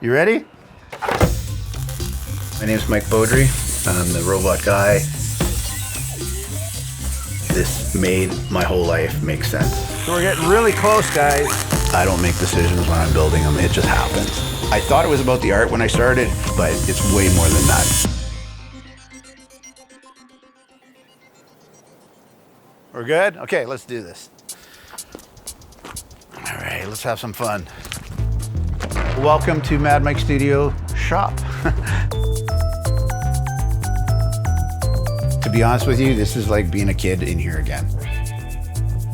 You ready? My name's Mike Beaudry. I'm the robot guy. This made my whole life make sense. So we're getting really close, guys. I don't make decisions when I'm building them, it just happens. I thought it was about the art when I started, but it's way more than that. We're good? Okay, let's do this. All right, let's have some fun. Welcome to Mad Mike Studio Shop. To be honest with you, this is like being a kid in here again.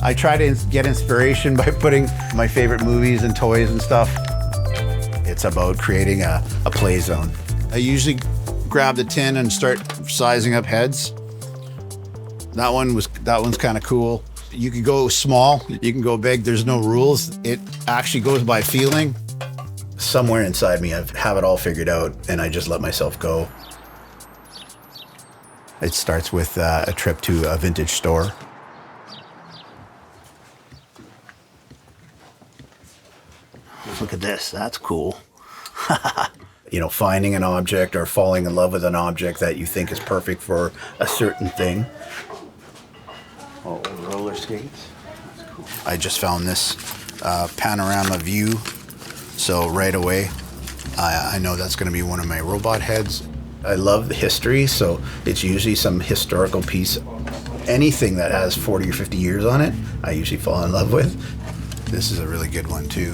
I try to get inspiration by putting my favorite movies and toys and stuff. It's about creating a play zone. I usually grab the tin and start sizing up heads. That one's kind of cool. You can go small, you can go big, there's no rules. It actually goes by feeling. Somewhere inside me, I have it all figured out and I just let myself go. It starts with a trip to a vintage store. Look at this, that's cool. You know, finding an object or falling in love with an object that you think is perfect for a certain thing. Oh, roller skates, that's cool. I just found this panorama view, so right away, I know that's gonna be one of my robot heads. I love the history, so it's usually some historical piece. Anything that has 40 or 50 years on it, I usually fall in love with. This is a really good one too.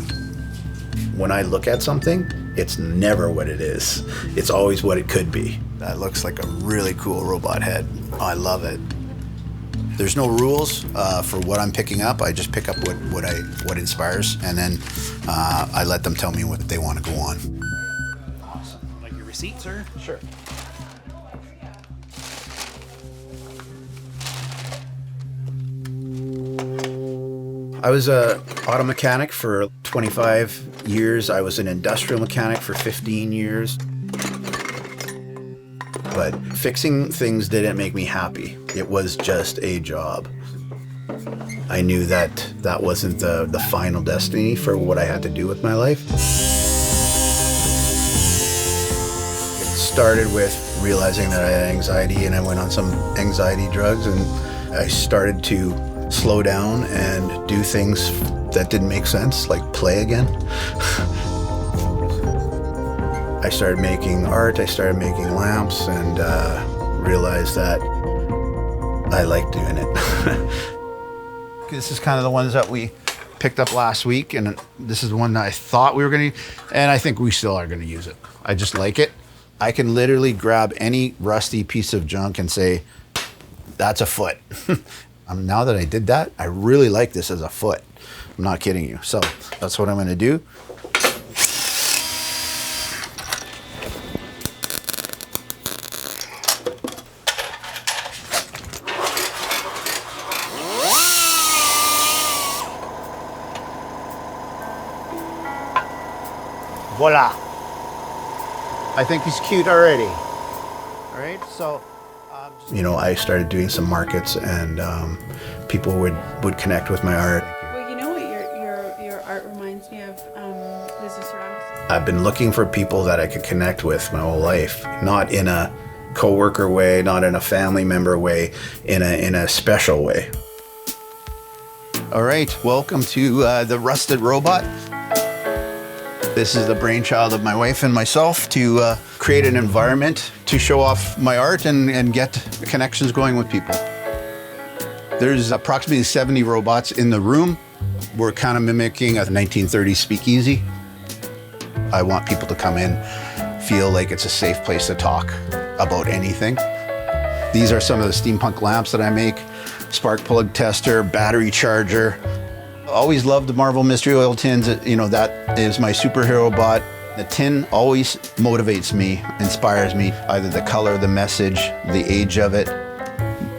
When I look at something, it's never what it is. It's always what it could be. That looks like a really cool robot head. I love it. There's no rules for what I'm picking up. I just pick up what inspires, and then I let them tell me what they want to go on. Awesome. Like your receipt, sir? Sure. I was a auto mechanic for 25 years. I was an industrial mechanic for 15 years. But fixing things didn't make me happy. It was just a job. I knew that that wasn't the final destiny for what I had to do with my life. It started with realizing that I had anxiety, and I went on some anxiety drugs, and I started to slow down and do things that didn't make sense, like play again. I started making art, I started making lamps, and realized that I like doing it. This is kind of the ones that we picked up last week, and this is the one that I thought we were gonna use, and I think we still are gonna use it. I just like it. I can literally grab any rusty piece of junk and say, that's a foot. Now that I did that, I really like this as a foot. I'm not kidding you. So that's what I'm gonna do. Voila. I think he's cute already. All right, so. You know, I started doing some markets, and people would connect with my art. Well, you know what your art reminds me of? Business around. I've been looking for people that I could connect with my whole life, not in a coworker way, not in a family member way, in a special way. All right, welcome to the Rusted Robot. This is the brainchild of my wife and myself to create an environment to show off my art and get connections going with people. There's approximately 70 robots in the room. We're kind of mimicking a 1930s speakeasy. I want people to come in, feel like it's a safe place to talk about anything. These are some of the steampunk lamps that I make: spark plug tester, battery charger. Always loved the Marvel Mystery Oil tins. You know, that is my superhero bot. The tin always motivates me, inspires me. Either the color, the message, the age of it,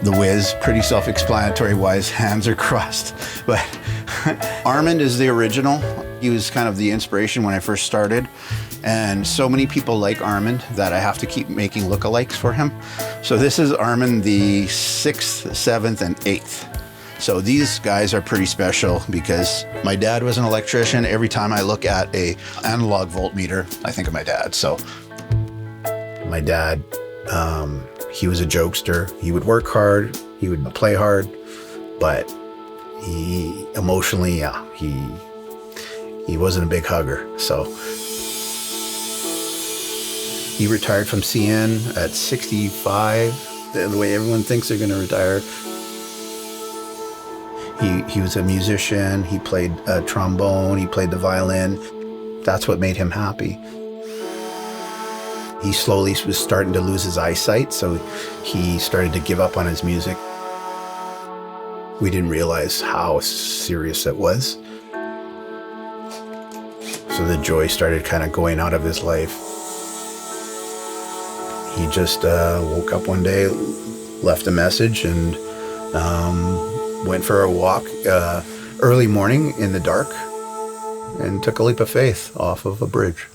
the whiz. Pretty self-explanatory why his hands are crossed. But Armand is the original. He was kind of the inspiration when I first started. And so many people like Armand that I have to keep making lookalikes for him. So this is Armand the 6th, 7th, and 8th. So these guys are pretty special because my dad was an electrician. Every time I look at a analog voltmeter, I think of my dad. So my dad, he was a jokester. He would work hard, he would play hard, but he emotionally, he wasn't a big hugger. So he retired from CN at 65, the way everyone thinks they're gonna retire. He was a musician, he played trombone, he played the violin. That's what made him happy. He slowly was starting to lose his eyesight, so he started to give up on his music. We didn't realize how serious it was. So the joy started kind of going out of his life. He just woke up one day, left a message, and went for a walk early morning in the dark and took a leap of faith off of a bridge.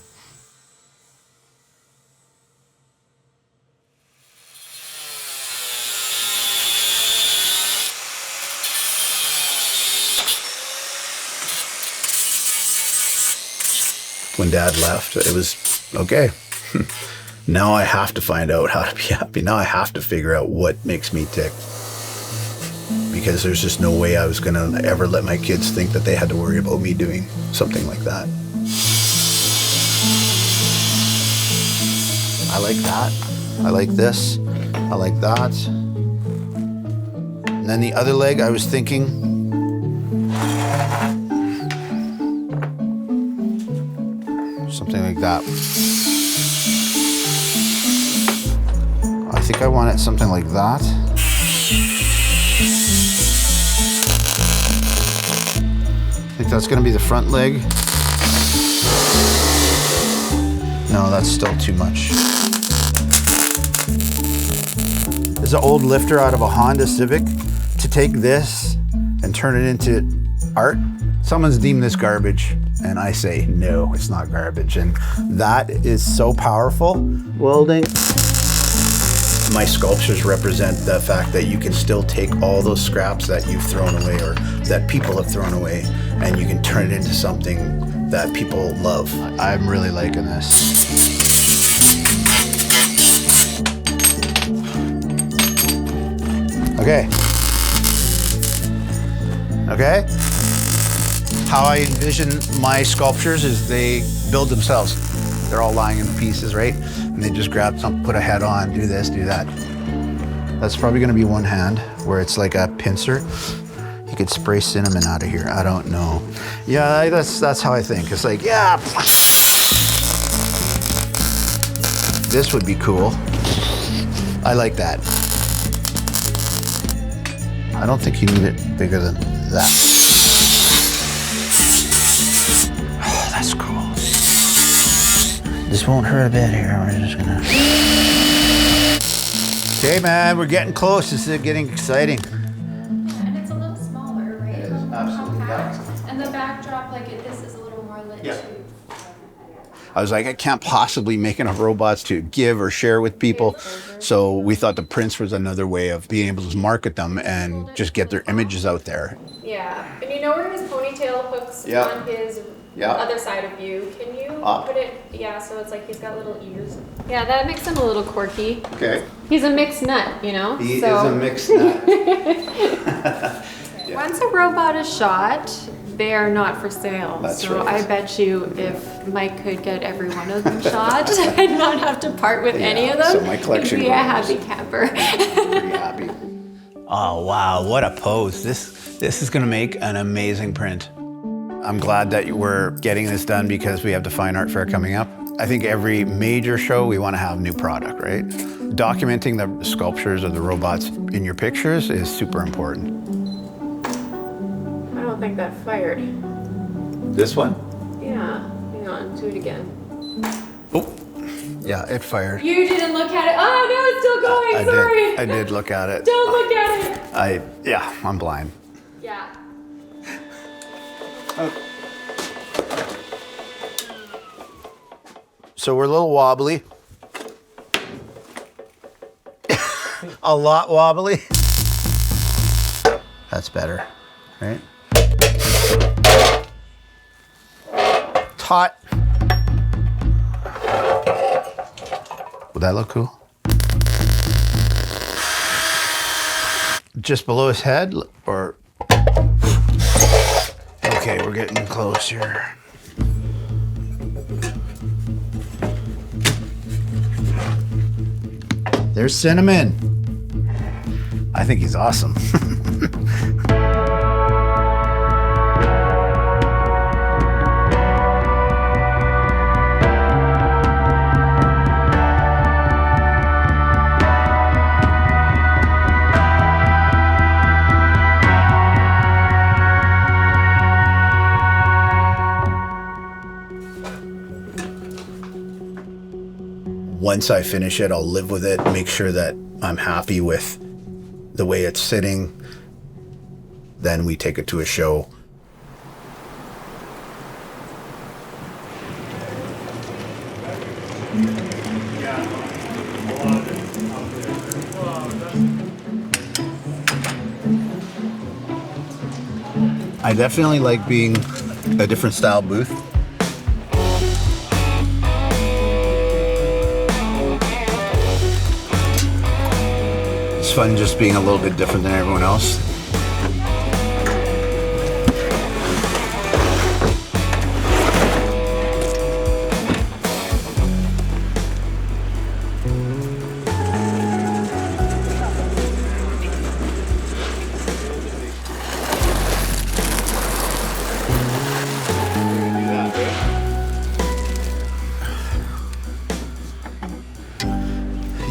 When Dad left, it was okay. Now I have to find out how to be happy. Now I have to figure out what makes me tick. Because there's just no way I was going to ever let my kids think that they had to worry about me doing something like that. I like that. I like this. I like that. And then the other leg, I was thinking, something like that. I think I want it something like that. I think that's gonna be the front leg. No, that's still too much. There's an old lifter out of a Honda Civic. To take this and turn it into art, someone's deemed this garbage, and I say, no, it's not garbage. And that is so powerful. Welding. My sculptures represent the fact that you can still take all those scraps that you've thrown away or that people have thrown away, and you can turn it into something that people love. I'm really liking this. Okay. Okay? How I envision my sculptures is they build themselves. They're all lying in pieces, right? And they just grab something, put a head on, do this, do that. That's probably gonna be one hand where it's like a pincer. You could spray cinnamon out of here, I don't know. Yeah, that's how I think. It's like, yeah. This would be cool. I like that. I don't think you need it bigger than that. Oh, that's cool. This won't hurt a bit here. We're just gonna. Okay, man, we're getting close. This is getting exciting. And it's a little smaller, right? It is, absolutely, Compact. And the backdrop, like this is a little more lit Yeah. too. I was like, I can't possibly make enough robots to give or share with people. So we thought the prints was another way of being able to market them and just get their images out there. Yeah, and you know where his ponytail hooks Yeah. on his Yeah. other side of you? Can you Up. put it? Yeah, so it's like he's got little ears. Yeah, that makes him a little quirky. Okay. He's a mixed nut, you know? He so. is a mixed nut. Once a robot is shot, they are not for sale. That's so right. I bet you if Mike could get every one of them shot and not have to part with any of them, so my collection he'd be a grows. happy camper. Pretty happy. Oh, wow, what a pose. This is gonna make an amazing print. I'm glad that we're getting this done because we have the Fine Art Fair coming up. I think every major show, we wanna have new product, right? Documenting the sculptures or the robots in your pictures is super important. I don't think that fired. This one? Yeah, hang on, do it again. Oh, yeah, it fired. You didn't look at it. Oh no, it's still going. Sorry. I did look at it. Don't look at it. Yeah, I'm blind. Yeah. So we're a little wobbly. A lot wobbly. That's better, right? Taut. Would that look cool? Just below his head, or? Okay, we're getting close here. There's Cinnamon. I think he's awesome. Once I finish it, I'll live with it, make sure that I'm happy with the way it's sitting. Then we take it to a show. I definitely like being a different style booth. It's fun just being a little bit different than everyone else.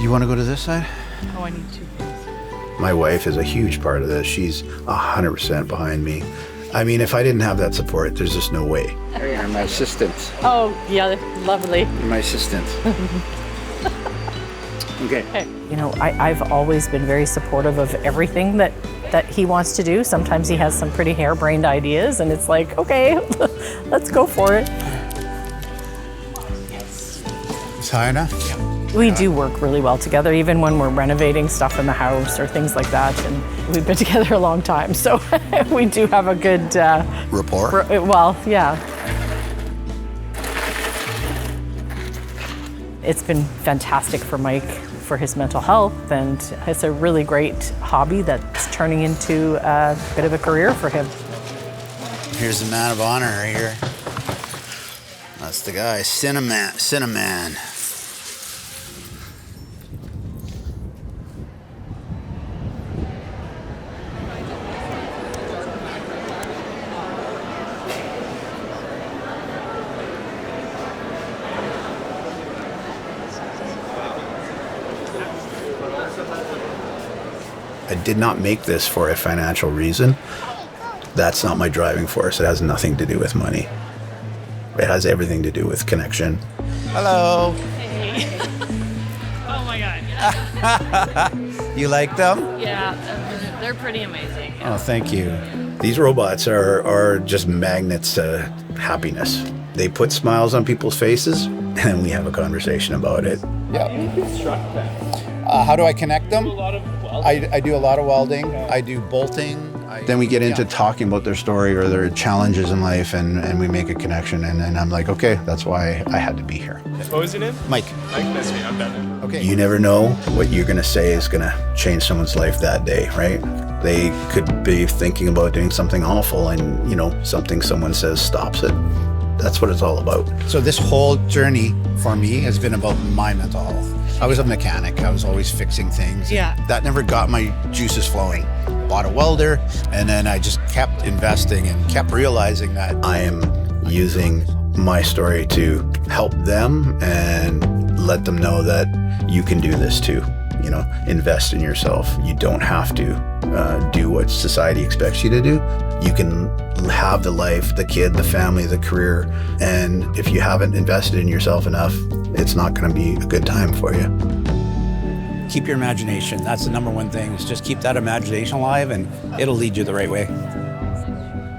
You want to go to this side? Oh, I need to. My wife is a huge part of this. She's 100% behind me. I mean, if I didn't have that support, there's just no way. Hey, I'm my assistant. Oh, yeah, lovely. You're my assistant. Okay. You know, I've always been very supportive of everything that he wants to do. Sometimes he has some pretty harebrained ideas, and it's like, okay, let's go for it. It's high enough? We do work really well together, even when we're renovating stuff in the house or things like that. And we've been together a long time, so we do have a good rapport. Well, yeah. It's been fantastic for Mike for his mental health, and it's a really great hobby that's turning into a bit of a career for him. Here's the man of honor right here. That's the guy, Cinnamon. I did not make this for a financial reason. That's not my driving force. It has nothing to do with money. It has everything to do with connection. Hello. Hey. Oh my God. You like them? Yeah, they're pretty amazing. Oh, thank you. These robots are just magnets to happiness. They put smiles on people's faces, and we have a conversation about it. Yeah. You construct them. How do I connect them? A lot of welding. I do a lot of welding. I do bolting. Then we get into talking about their story or their challenges in life, and we make a connection. And I'm like, okay, that's why I had to be here. What was your name? Mike. Mike, nice to meet you. I'm Ben. Okay. You never know what you're going to say is going to change someone's life that day, right? They could be thinking about doing something awful, and, you know, something someone says stops it. That's what it's all about. So this whole journey for me has been about my mental health. I was a mechanic. I was always fixing things. Yeah. That never got my juices flowing. Bought a welder, and then I just kept investing and kept realizing that I am using my story to help them and let them know that you can do this too. You know, invest in yourself. You don't have to do what society expects you to do. You can have the life, the kid, the family, the career, and if you haven't invested in yourself enough, it's not going to be a good time for you. Keep your imagination. That's the number one thing, is just keep that imagination alive, and it'll lead you the right way.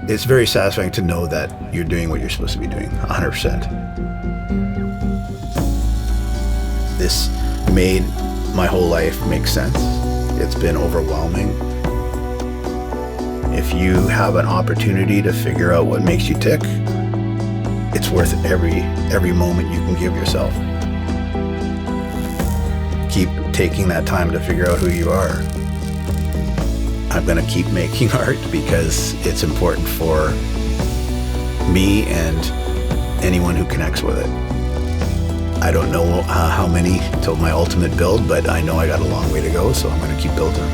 It's very satisfying to know that you're doing what you're supposed to be doing, 100%. This made my whole life make sense. It's been overwhelming. If you have an opportunity to figure out what makes you tick, it's worth every moment you can give yourself. Keep taking that time to figure out who you are. I'm gonna keep making art because it's important for me and anyone who connects with it. I don't know how many till my ultimate build, but I know I got a long way to go, so I'm gonna keep building.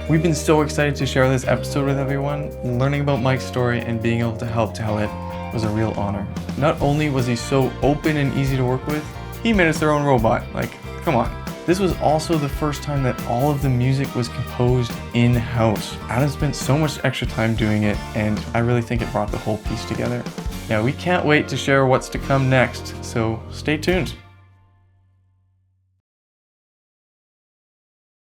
We've been so excited to share this episode with everyone. Learning about Mike's story and being able to help tell it was a real honor. Not only was he so open and easy to work with, he made us their own robot. Like, come on. This was also the first time that all of the music was composed in-house. Adam spent so much extra time doing it, and I really think it brought the whole piece together. Now, we can't wait to share what's to come next, so stay tuned.